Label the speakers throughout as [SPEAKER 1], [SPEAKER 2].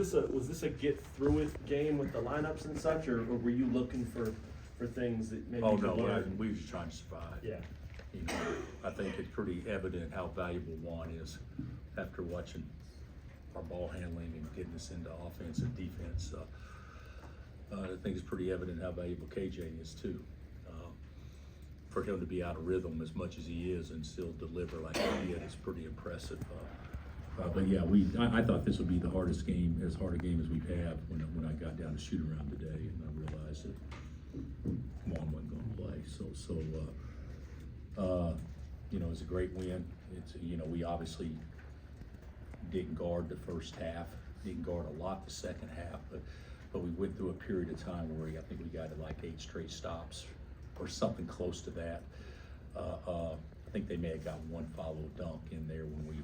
[SPEAKER 1] Was this a get through it game with the lineups and such, or were you looking for things that maybe
[SPEAKER 2] Oh,
[SPEAKER 1] you could
[SPEAKER 2] no,
[SPEAKER 1] learn?
[SPEAKER 2] we were just trying to survive.
[SPEAKER 1] Yeah.
[SPEAKER 2] You know, I think it's pretty evident how valuable Juan is after watching our ball handling and getting us into offense and defense. I think it's pretty evident how valuable KJ is too. For him to be out of rhythm as much as he is and still deliver like he did is pretty impressive. But yeah, I thought this would be the hardest game, as hard a game as we've had when I got down to shoot around today, and I realized that Juan wasn't going to play. You know, it's a great win. It's, you know, we obviously didn't guard the first half, didn't guard a lot the second half, but we went through a period of time where I think we got to like 8 straight stops or something close to that. I think they may have got one follow dunk in there when we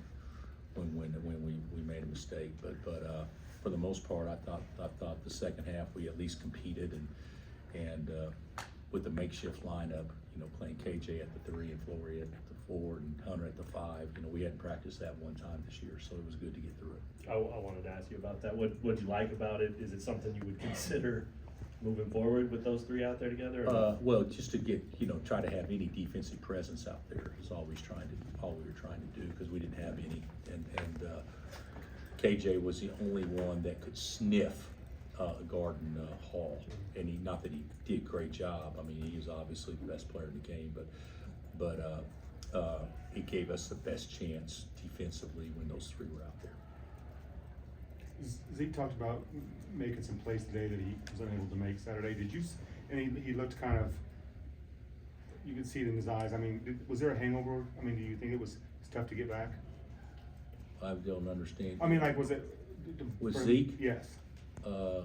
[SPEAKER 2] made a mistake, but for the most part, I thought the second half we at least competed, and with the makeshift lineup, you know, playing KJ at the 3 and Flor at the 4 and Hunter at the 5. You know, we hadn't practiced that one time this year, so it was good to get through it.
[SPEAKER 1] I wanted to ask you about that. What'd you like about it? Is it something you would consider moving forward with those 3 out there together?
[SPEAKER 2] Well, just to get, you know, try to have any defensive presence out there is all we were trying to do, because we didn't have any, and KJ was the only one that could sniff Garden Hall, and not that he did a great job. I mean, he was obviously the best player in the game, but it gave us the best chance defensively when those 3 were out there.
[SPEAKER 3] Zeke talked about making some plays today that he was unable to make Saturday. Did you? And he looked kind of. You could see it in his eyes. I mean, was there a hangover? I mean, do you think it was tough to get back?
[SPEAKER 2] I don't understand.
[SPEAKER 3] I mean, like, was it?
[SPEAKER 2] With Zeke?
[SPEAKER 3] Yes.
[SPEAKER 2] I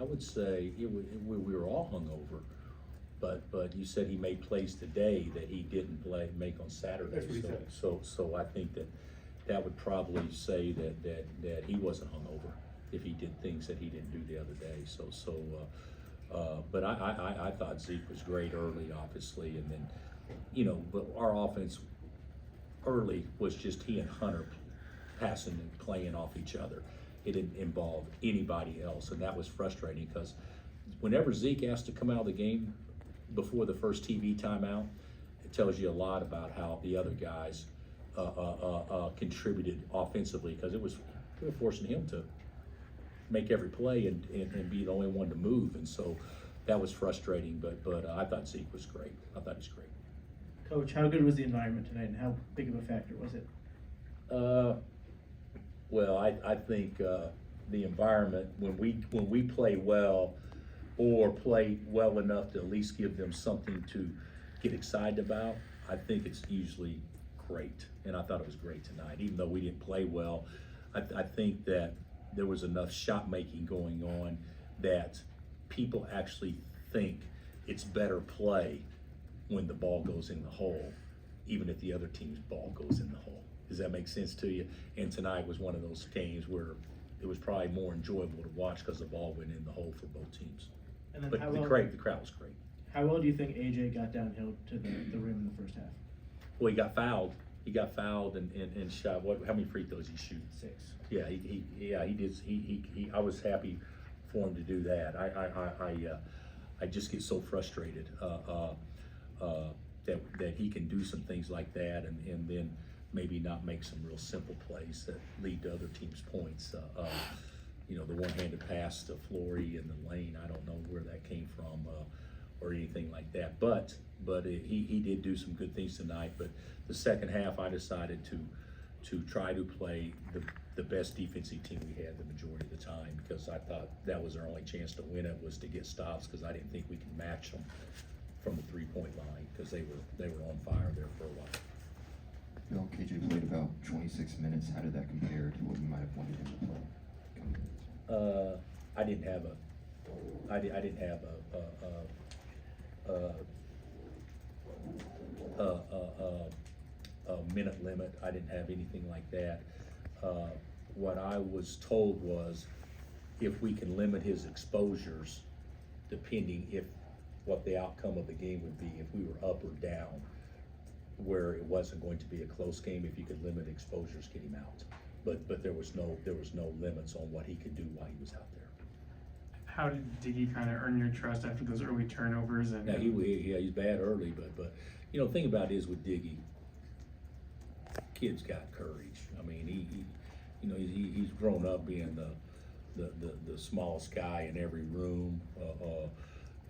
[SPEAKER 2] would say we were all hungover, but you said he made plays today that he didn't make on Saturday.
[SPEAKER 3] That's what he said.
[SPEAKER 2] So I think that would probably say that he wasn't hungover if he did things that he didn't do the other day. But I thought Zeke was great early, obviously, and then, you know, but our offense early was just he and Hunter passing and playing off each other. It didn't involve anybody else, and that was frustrating because whenever Zeke asked to come out of the game before the first TV timeout, it tells you a lot about how the other guys contributed offensively, because we were forcing him to make every play and be the only one to move, and so that was frustrating. But I thought Zeke was great. I thought he's great.
[SPEAKER 4] Coach, how good was the environment tonight, and how big of a factor was it?
[SPEAKER 2] Well, I think the environment, when we play well or play well enough to at least give them something to get excited about, I think it's usually great. And I thought it was great tonight, even though we didn't play well. I think that there was enough shot making going on that people actually think it's better play when the ball goes in the hole, even if the other team's ball goes in the hole. Does that make sense to you? And tonight was one of those games where it was probably more enjoyable to watch because the ball went in the hole for both teams.
[SPEAKER 4] And then
[SPEAKER 2] But the crowd was great.
[SPEAKER 4] How well do you think AJ got downhill to the rim in the first half?
[SPEAKER 2] Well, he got fouled. He got fouled and shot. How many free throws did he shoot?
[SPEAKER 4] 6.
[SPEAKER 2] Yeah, he did. I was happy for him to do that. I just get so frustrated that he can do some things like that and then maybe not make some real simple plays that lead to other teams' points. You know, the one-handed pass to Flory in the lane, I don't know where that came from or anything like that. But he did do some good things tonight. But the second half, I decided to try to play the best defensive team we had the majority of the time, because I thought that was our only chance to win it, was to get stops, because I didn't think we could match them from the three-point line, because they were on fire there for a while.
[SPEAKER 5] Bill, KJ played about 26 minutes. How did that compare to what you might have wanted him to play?
[SPEAKER 2] I didn't have a minute limit. I didn't have anything like that. What I was told was, if we can limit his exposures, depending if what the outcome of the game would be, if we were up or down, where it wasn't going to be a close game, if you could limit exposures, get him out. but there was no limits on what he could do while he was out there.
[SPEAKER 6] How did Diggy kind of earn your trust after those early turnovers? And
[SPEAKER 2] Now, he's bad early, but, you know, the thing about it is with Diggy, kid's got courage. I mean, he's grown up being the smallest guy in every room.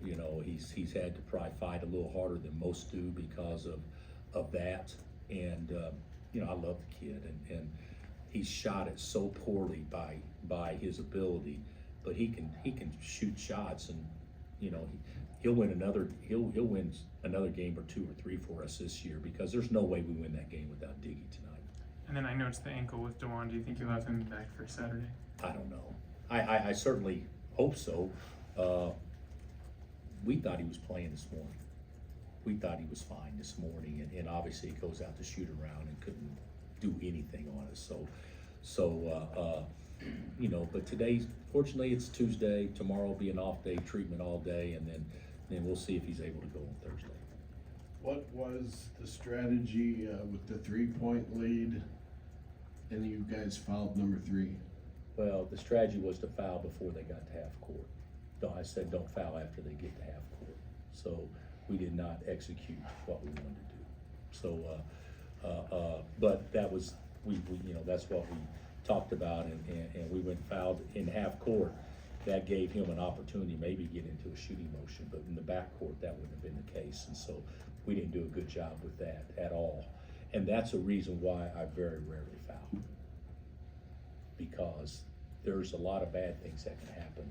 [SPEAKER 2] You know, he's had to probably fight a little harder than most do because of that. And, you know, I love the kid, and he's shot it so poorly by his ability, but he can shoot shots, and, you know, he'll win another game or 2 or 3 for us this year, because there's no way we win that game without Diggy tonight.
[SPEAKER 6] And then I know it's the ankle with DeJuan. Do you think you'll have him back for Saturday?
[SPEAKER 2] I don't know. I certainly hope so. We thought he was playing this morning. We thought he was fine this morning, and obviously he goes out to shoot around and couldn't do anything on us. So you know, but today, fortunately, it's Tuesday. Tomorrow will be an off day, treatment all day, and then we'll see if he's able to go on Thursday.
[SPEAKER 7] What was the strategy with the 3-point lead, and you guys fouled number 3?
[SPEAKER 2] Well, the strategy was to foul before they got to half court. No, I said don't foul after they get to half court. So we did not execute what we wanted to do. So, but that was, we you know, that's what we talked about, and we went and fouled in half court. That gave him an opportunity maybe to get into a shooting motion, but in the back court, that wouldn't have been the case. And so we didn't do a good job with that at all. And that's a reason why I very rarely foul, because there's a lot of bad things that can happen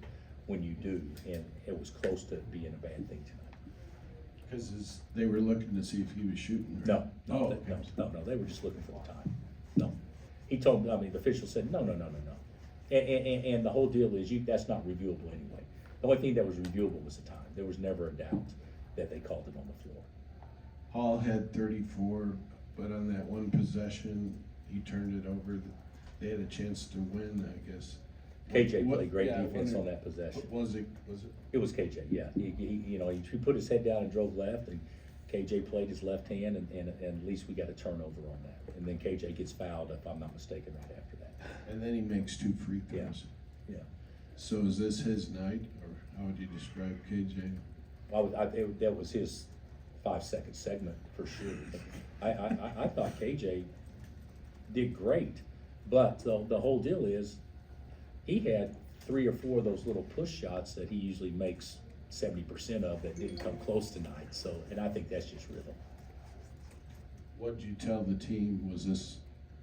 [SPEAKER 2] when you do, and it was close to being a bad thing tonight.
[SPEAKER 7] Because they were looking to see if he was shooting.
[SPEAKER 2] No,
[SPEAKER 7] Oh,
[SPEAKER 2] no, they were just looking for the time. No. He told me, I mean, the official said, no. And the whole deal is, that's not reviewable anyway. The only thing that was reviewable was the time. There was never a doubt that they called it on the floor.
[SPEAKER 7] Hall had 34, but on that one possession, he turned it over. They had a chance to win, I guess.
[SPEAKER 2] KJ
[SPEAKER 7] What-
[SPEAKER 2] played great
[SPEAKER 7] yeah,
[SPEAKER 2] defense
[SPEAKER 7] what-
[SPEAKER 2] on that possession.
[SPEAKER 7] Was it?
[SPEAKER 2] It was KJ, yeah. You know, he put his head down and drove left, and KJ played his left hand, and at least we got a turnover on that. And then KJ gets fouled, if I'm not mistaken, right after that.
[SPEAKER 7] And then he makes 2 free
[SPEAKER 2] Yeah.
[SPEAKER 7] throws.
[SPEAKER 2] Yeah.
[SPEAKER 7] So is this his night, or how would you describe KJ?
[SPEAKER 2] That was his 5-second segment for sure. I thought KJ did great, but the whole deal is, he had 3 or 4 of those little push shots that he usually makes 70% of that didn't come close tonight. So, and I think that's just rhythm.
[SPEAKER 7] What'd you tell the team? Was this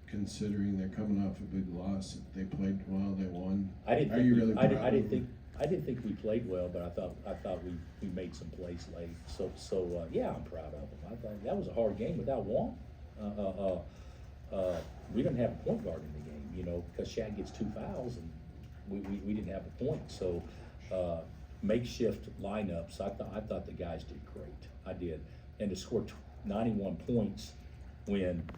[SPEAKER 7] considering they're coming off a big loss? They played well, they won.
[SPEAKER 2] I didn't
[SPEAKER 7] Are
[SPEAKER 2] think
[SPEAKER 7] you
[SPEAKER 2] we,
[SPEAKER 7] really
[SPEAKER 2] I
[SPEAKER 7] proud
[SPEAKER 2] didn't
[SPEAKER 7] of
[SPEAKER 2] think I didn't think we played well, but I thought we made some plays late. So yeah, I'm proud of them. I thought that was a hard game without one. We didn't have a point guard in the game, you know, because Shad gets 2 fouls, and we didn't have a point. So makeshift lineups. I thought the guys did great. I did, and to score 91 points when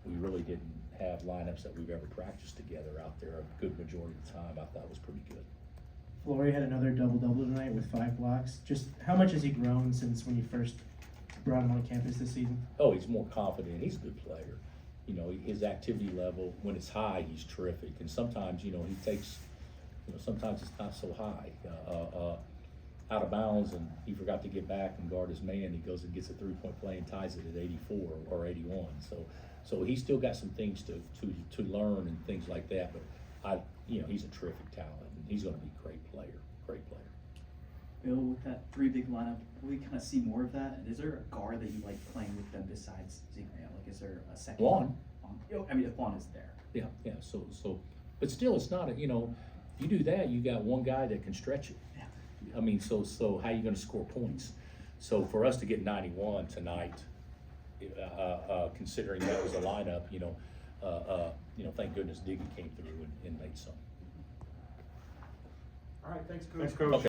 [SPEAKER 2] we really didn't have lineups that we've ever practiced together out there a good majority of the time, I thought was pretty good.
[SPEAKER 4] Flor had another double-double tonight with 5 blocks. Just how much has he grown since when you first brought him on campus this season?
[SPEAKER 2] Oh, he's more confident. He's a good player. You know, his activity level, when it's high, he's terrific. And sometimes, you know, he takes, you know, sometimes it's not so high. Out of bounds, and he forgot to get back and guard his man. He goes and gets a 3-point play and ties it at 84 or 81. So he's still got some things to learn and things like that. But you know, he's a terrific talent, and he's going to be a great player.
[SPEAKER 8] Bill, with that 3 big lineup, will we kind of see more of that? And is there a guard that you like playing with them besides Zigran? Like, is there a second?
[SPEAKER 2] Juan.
[SPEAKER 8] I mean, if Juan is there.
[SPEAKER 2] Yeah. So, but still, it's not you know, you do that, you got one guy that can stretch it.
[SPEAKER 8] Yeah.
[SPEAKER 2] I mean, so how are you going to score points? So for us to get 91 tonight, considering that was a lineup, you know, thank goodness Diggy came through and made some.
[SPEAKER 3] All right, thanks, Coach.
[SPEAKER 6] Thanks, Coach.
[SPEAKER 2] Okay.